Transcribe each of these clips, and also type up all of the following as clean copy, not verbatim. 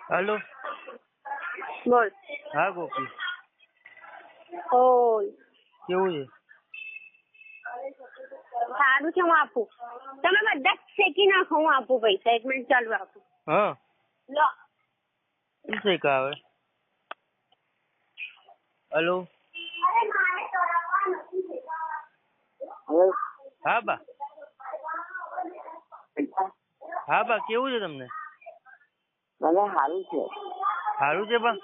હાલો. બોલ. હા ગોપી, ઓય કેવું છે? સારું છે, હું આપું. તમે બધા શેકી નાખો, હું આપું પૈસા. 1 મિનિટ ચાલુ આપું. હા, લો. શું શેકા આવે? હલો. હા બા. હા બા, કેવું છે તમને? મને સારું છે. સારું છે બા?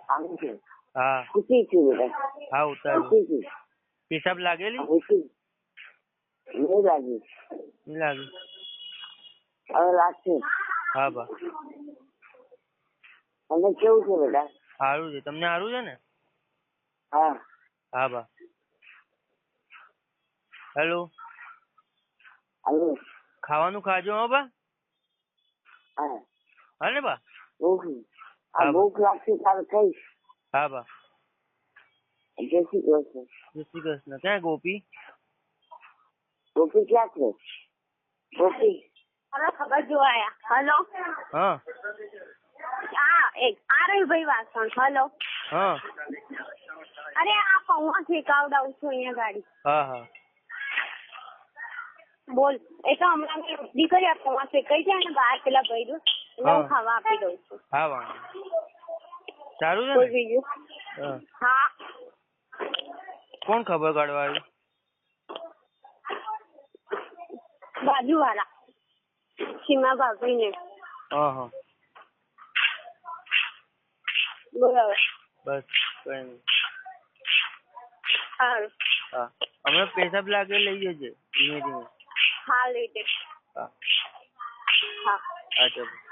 સારું છે. હા ખુશી છું બેટા. હા, ઉતારું. ખુશી છું. પેશાબ લાગેલી? ખુશી નહીં લાગી. નહીં લાગી? હવે લાગશે. હા બા. તમને કેવું છે બેટા? સારું છે. તમને સારું છે ને? હા. હા બા. હેલો. હાલો. ખાવાનું ખાજો હો બા. હા. હા ને બા? ભૂખ હા બા. ભૂખ લાગશે તારે કહીશ. હા બા. જય શ્રી કૃષ્ણ. જય શ્રી કૃષ્ણ. ક્યાં ગોપી? ગોપી ક્યાં છે? ગોપી હવે ખબર જોવા આયા. હલો. હા આ રહ્યું ભાઈ વાસણ. હલો. હા અરે આ પૌવા શેકાવડાવું છું અહીંયા ગાડી. હા હા. બોલ. એ તો હમણાં મેં રોટલી કરી, આ પૌવા શેકાઈ જાય ને બહાર પેલા ભર્યું એટલે હું ખાવા આપી દઉં છું. હા વાંધો. સારું છે બોલ ને? બીજું. હા. હા. કોણ ખબર કાઢવા આવ્યું? બાજુ વાળા સીમા ભાભી ને. હા હા. બોલ હવે. બસ કઈ નહીં. સારું. હા, હમણાં પેશાબ લાગે લઈ જજે ધીમે ધીમે. હા લઈ દે. હા હા. હા ચાલો.